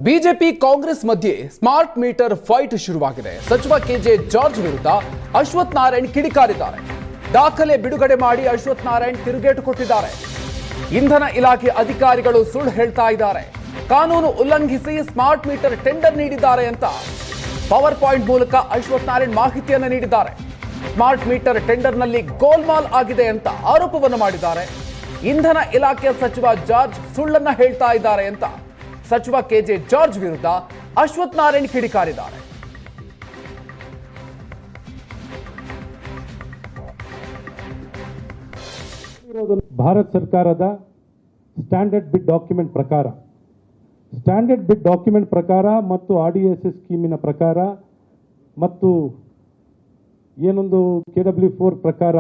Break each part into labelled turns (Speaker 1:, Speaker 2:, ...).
Speaker 1: BJP Congress ಮಧ್ಯೆ smart meter fight ಶುರುವಾಗಿದೆ. ಸಚಿವ ಕೆಜೆ ಜಾರ್ಜ್ ವಿರುದ್ಧ ಅಶ್ವಥ್ ನಾರಾಯಣ್ ಕಿಡಿಕಾರಿದ್ದಾರೆ. ದಾಖಲೆ ಬಿಡುಗಡೆ ಮಾಡಿ ಅಶ್ವಥ್ ನಾರಾಯಣ್ ತಿರುಗೇಟು ಕೊಟ್ಟಿದ್ದಾರೆ. ಇಂಧನ ಇಲಾಖೆ ಅಧಿಕಾರಿಗಳು ಸುಳ್ಳು ಹೇಳ್ತಾ ಇದ್ದಾರೆ, ಕಾನೂನು ಉಲ್ಲಂಘಿಸಿ ಸ್ಮಾರ್ಟ್ ಮೀಟರ್ ಟೆಂಡರ್ ನೀಡಿದ್ದಾರೆ ಅಂತ ಪವರ್ ಪಾಯಿಂಟ್ ಮೂಲಕ ಅಶ್ವಥ್ ನಾರಾಯಣ್ ಮಾಹಿತಿಯನ್ನು ನೀಡಿದ್ದಾರೆ. ಸ್ಮಾರ್ಟ್ ಮೀಟರ್ ಟೆಂಡರ್ನಲ್ಲಿ ಗೋಲ್ಮಾಲ್ ಆಗಿದೆ ಅಂತ ಆರೋಪವನ್ನು ಮಾಡಿದ್ದಾರೆ. ಇಂಧನ ಇಲಾಖೆ ಸಚಿವ ಜಾರ್ಜ್ ಸುಳ್ಳನ್ನ ಹೇಳ್ತಾ ಇದ್ದಾರೆ ಅಂತ ಸಚಿವ ಕೆಜೆ ಜಾರ್ಜ್ ವಿರುದ್ಧ ಅಶ್ವಥ್ ನಾರಾಯಣ್ ಕಿಡಿಕಾರಿದ್ದಾರೆ.
Speaker 2: ಭಾರತ ಸರ್ಕಾರದ ಸ್ಟ್ಯಾಂಡರ್ಡ್ ಬಿಡ್ ಡಾಕ್ಯುಮೆಂಟ್ ಪ್ರಕಾರ ಮತ್ತು RDSS ಸ್ಕೀಮಿನ ಪ್ರಕಾರ ಮತ್ತು ಏನೊಂದು KW4 ಪ್ರಕಾರ,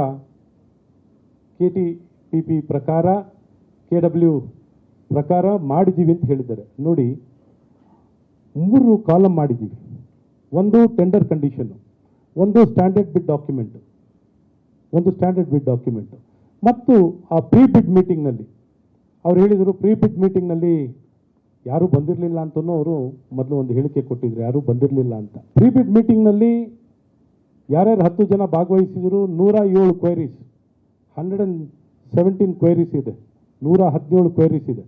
Speaker 2: KTPP ಪ್ರಕಾರ, KW ಪ್ರಕಾರ ಮಾಡಿದ್ದೀವಿ ಅಂತ ಹೇಳಿದ್ದಾರೆ. ನೋಡಿ, 3 ಕಾಲಮ್ ಮಾಡಿದ್ದೀವಿ. ಒಂದು ಟೆಂಡರ್ ಕಂಡೀಷನ್, ಒಂದು ಸ್ಟ್ಯಾಂಡರ್ಡ್ ಬಿಡ್ ಡಾಕ್ಯುಮೆಂಟ್ ಮತ್ತು ಆ ಪ್ರೀ ಬಿಡ್ ಮೀಟಿಂಗ್ನಲ್ಲಿ ಅವ್ರು ಹೇಳಿದರು, ಪ್ರೀ ಬಿಡ್ ಮೀಟಿಂಗ್ನಲ್ಲಿ ಯಾರೂ ಬಂದಿರಲಿಲ್ಲ ಅಂತಲೂ ಅವರು ಮೊದಲು ಒಂದು ಹೇಳಿಕೆ ಕೊಟ್ಟಿದ್ರು, ಯಾರೂ ಬಂದಿರಲಿಲ್ಲ ಅಂತ. ಪ್ರೀ ಬಿಡ್ ಮೀಟಿಂಗ್ನಲ್ಲಿ ಯಾರ್ಯಾರು 10 ಜನ ಭಾಗವಹಿಸಿದರು, 107 ಕ್ವೈರೀಸ್, 117 ಕ್ವೈರೀಸ್ ಇದೆ, 117 ಕ್ವೈರೀಸ್ ಇದೆ.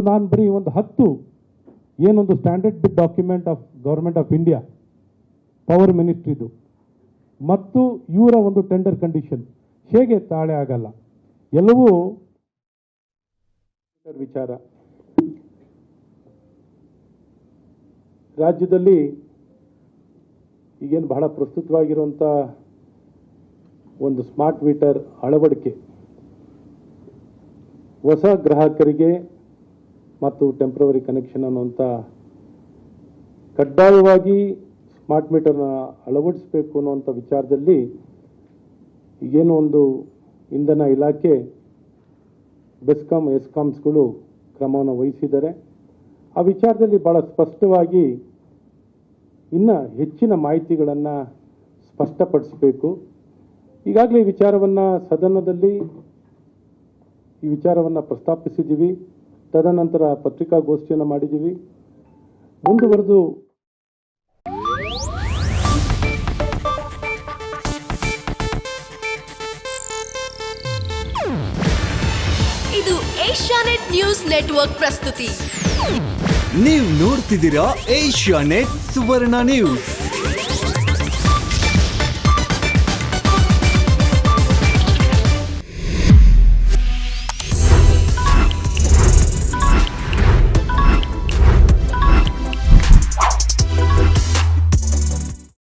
Speaker 2: ನಾನು ಬರೀ ಒಂದು 10 ಏನೊಂದು standard bid document of government of India power ಮಿನಿಸ್ಟ್ರಿದು ಮತ್ತು ಇವರ ಒಂದು ಟೆಂಡರ್ ಕಂಡೀಷನ್ ಹೇಗೆ ತಾಳೆ ಆಗಲ್ಲ, ಎಲ್ಲವೂ ವಿಚಾರ. ರಾಜ್ಯದಲ್ಲಿ ಈಗೇನು ಬಹಳ ಪ್ರಸ್ತುತವಾಗಿರುವಂಥ ಒಂದು ಸ್ಮಾರ್ಟ್ ಮೀಟರ್ ಅಳವಡಿಕೆ ಹೊಸ ಗ್ರಾಹಕರಿಗೆ ಮತ್ತು ಟೆಂಪ್ರವರಿ ಕನೆಕ್ಷನ್ ಅನ್ನುವಂಥ ಕಡ್ಡಾಯವಾಗಿ ಸ್ಮಾರ್ಟ್ ಮೀಟರ್ನ ಅಳವಡಿಸಬೇಕು ಅನ್ನುವಂಥ ವಿಚಾರದಲ್ಲಿ ಈಗೇನು ಒಂದು ಇಂಧನ ಇಲಾಖೆ, ಬೆಸ್ಕಾಂ, ಎಸ್ಕಾಮ್ಸ್ಗಳು ಕ್ರಮವನ್ನು ವಹಿಸಿದ್ದಾರೆ. ಆ ವಿಚಾರದಲ್ಲಿ ಭಾಳ ಸ್ಪಷ್ಟವಾಗಿ ಇನ್ನು ಹೆಚ್ಚಿನ ಮಾಹಿತಿಗಳನ್ನು ಸ್ಪಷ್ಟಪಡಿಸಬೇಕು. ಈಗಾಗಲೇ ವಿಚಾರವನ್ನು ಸದನದಲ್ಲಿ ಈ ವಿಚಾರವನ್ನು ಪ್ರಸ್ತಾಪಿಸಿದ್ದೀವಿ. ತದನಂತರ ಪತ್ರಿಕಾಗೋಷ್ಠಿಯನ್ನು ಮಾಡಿದ್ದೀವಿ. ಮುಂದುವರೆದು
Speaker 3: ಇದು ಏಷ್ಯಾನೆಟ್ ನ್ಯೂಸ್ ನೆಟ್ವರ್ಕ್ ಪ್ರಸ್ತುತಿ.
Speaker 4: ನೀವು ನೋಡ್ತಿದ್ದೀರಾ ಏಷ್ಯಾನೆಟ್ ಸುವರ್ಣ ನ್ಯೂಸ್.